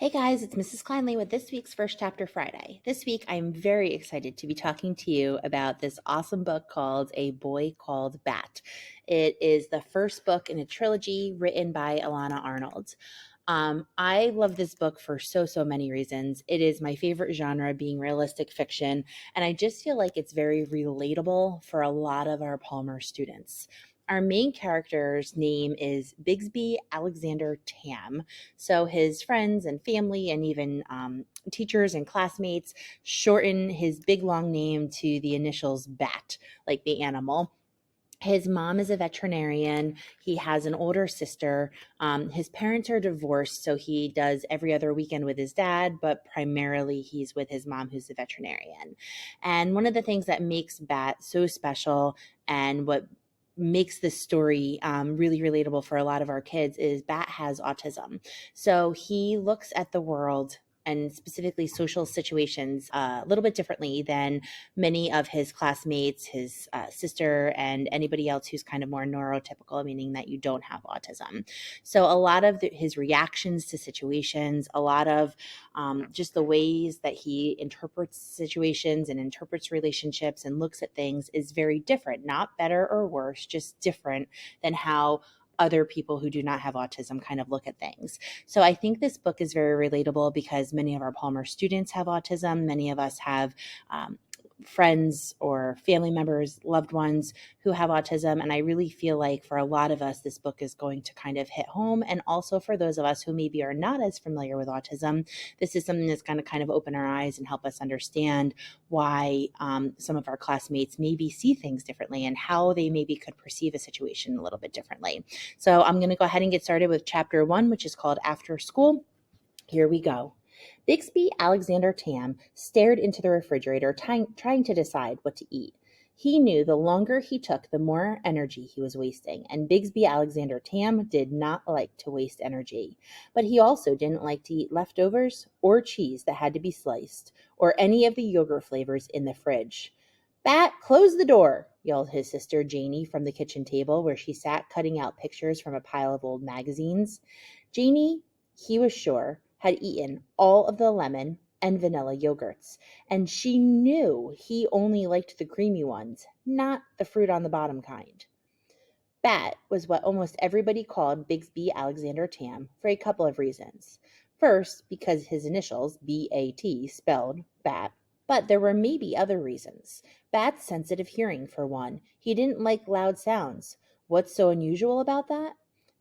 Hey guys, it's Mrs. Kleinley with this week's First Chapter Friday. This week, I'm very excited to be talking to you about this awesome book called A Boy Called Bat. It is the first book in a trilogy written by Elana Arnold. I love this book for so many reasons. It is my favorite genre, being realistic fiction, and I just feel like it's very relatable for a lot of our Palmer students. Our main character's name is Bigsby Alexander Tam. So his friends and family and even teachers and classmates shorten his big long name to the initials BAT, like the animal. His mom is a veterinarian. He has an older sister. His parents are divorced, so he does every other weekend with his dad, but primarily he's with his mom, who's a veterinarian. And one of the things that makes Bat so special and what makes this story really relatable for a lot of our kids is Bat has autism. So he looks at the world and specifically social situations a little bit differently than many of his classmates, his sister, and anybody else who's kind of more neurotypical, meaning that you don't have autism. So a lot of his reactions to situations, a lot of just the ways that he interprets situations and interprets relationships and looks at things is very different, not better or worse, just different than how other people who do not have autism kind of look at things. So I think this book is very relatable because many of our Palmer students have autism. Many of us have friends or family members, loved ones who have autism. And I really feel like for a lot of us, this book is going to kind of hit home. And also for those of us who maybe are not as familiar with autism, this is something that's going to kind of open our eyes and help us understand why some of our classmates maybe see things differently and how they maybe could perceive a situation a little bit differently. So I'm going to go ahead and get started with chapter 1, which is called After School. Here we go. Bixby Alexander Tam stared into the refrigerator, trying to decide what to eat. He knew the longer he took, the more energy he was wasting, and Bigsby Alexander Tam did not like to waste energy. But he also didn't like to eat leftovers or cheese that had to be sliced, or any of the yogurt flavors in the fridge. Bat, close the door, yelled his sister Janie from the kitchen table where she sat cutting out pictures from a pile of old magazines. Janie, he was sure, had eaten all of the lemon and vanilla yogurts, and she knew he only liked the creamy ones, not the fruit on the bottom kind. Bat was what almost everybody called Bigsby Alexander Tam for a couple of reasons. First, because his initials, B-A-T, spelled bat. But there were maybe other reasons. Bat's sensitive hearing, for one. He didn't like loud sounds. What's so unusual about that?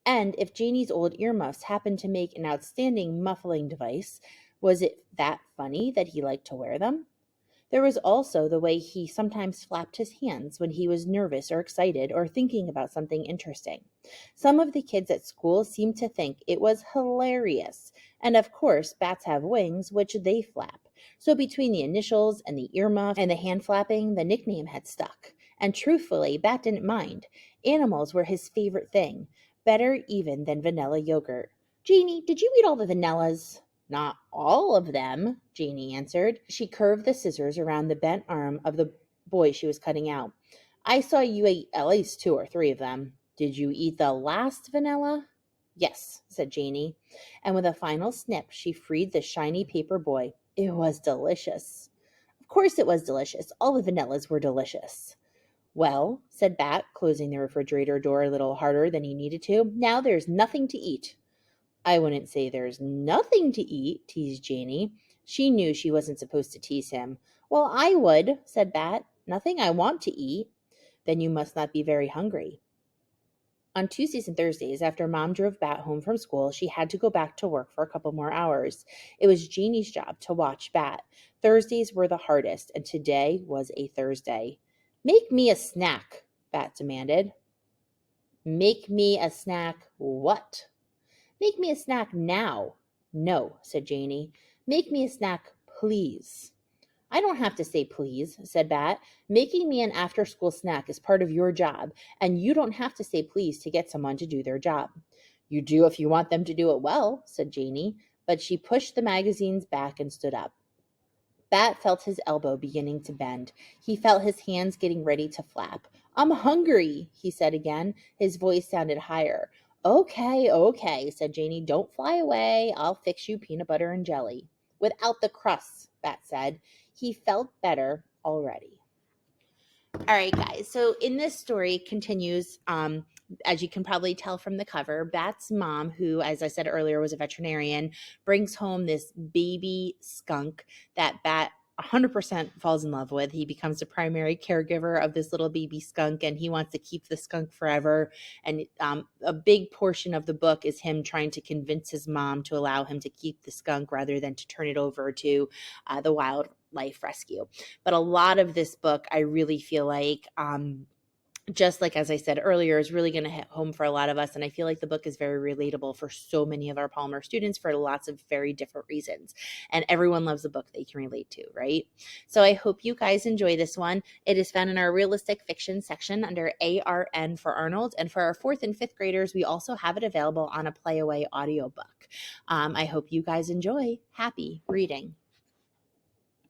And if Janie's old earmuffs happened to make an outstanding muffling device, was it that funny that he liked to wear them? There was also the way he sometimes flapped his hands when he was nervous or excited or thinking about something interesting. Some of the kids at school seemed to think it was hilarious. And of course, bats have wings, which they flap. So between the initials and the earmuff and the hand flapping, the nickname had stuck. And truthfully, Bat didn't mind. Animals were his favorite thing, better even than vanilla yogurt. Jeanie, did you eat all the vanillas? Not all of them, Janie answered. She curved the scissors around the bent arm of the boy she was cutting out. I saw you ate at least 2 or 3 of them. Did you eat the last vanilla? Yes, said Janie. And with a final snip, she freed the shiny paper boy. It was delicious. Of course it was delicious. All the vanillas were delicious. Well, said Bat, closing the refrigerator door a little harder than he needed to, now there's nothing to eat. I wouldn't say there's nothing to eat, teased Janie. She knew she wasn't supposed to tease him. Well, I would, said Bat. Nothing I want to eat. Then you must not be very hungry. On Tuesdays and Thursdays, after Mom drove Bat home from school, she had to go back to work for a couple more hours. It was Janie's job to watch Bat. Thursdays were the hardest, and today was a Thursday. Make me a snack, Bat demanded. Make me a snack what? Make me a snack now. No, said Janie. Make me a snack, please. I don't have to say please, said Bat. Making me an after-school snack is part of your job, and you don't have to say please to get someone to do their job. You do if you want them to do it well, said Janie, but she pushed the magazines back and stood up. Bat felt his elbow beginning to bend. He felt his hands getting ready to flap. I'm hungry, he said again. His voice sounded higher. Okay, okay, said Janie. Don't fly away. I'll fix you peanut butter and jelly. Without the crusts, Bat said. He felt better already. All right, guys. So in this story continues, as you can probably tell from the cover, Bat's mom, who, as I said earlier, was a veterinarian, brings home this baby skunk that Bat 100% falls in love with. He becomes the primary caregiver of this little baby skunk, and he wants to keep the skunk forever. And a big portion of the book is him trying to convince his mom to allow him to keep the skunk rather than to turn it over to the wildlife rescue. But a lot of this book, I really feel like, just like as I said earlier, is really going to hit home for a lot of us. And I feel like the book is very relatable for so many of our Palmer students for lots of very different reasons. And everyone loves a book they can relate to, right? So I hope you guys enjoy this one. It is found in our realistic fiction section under ARN for Arnold. And for our 4th and 5th graders, we also have it available on a Playaway audiobook. I hope you guys enjoy. Happy reading.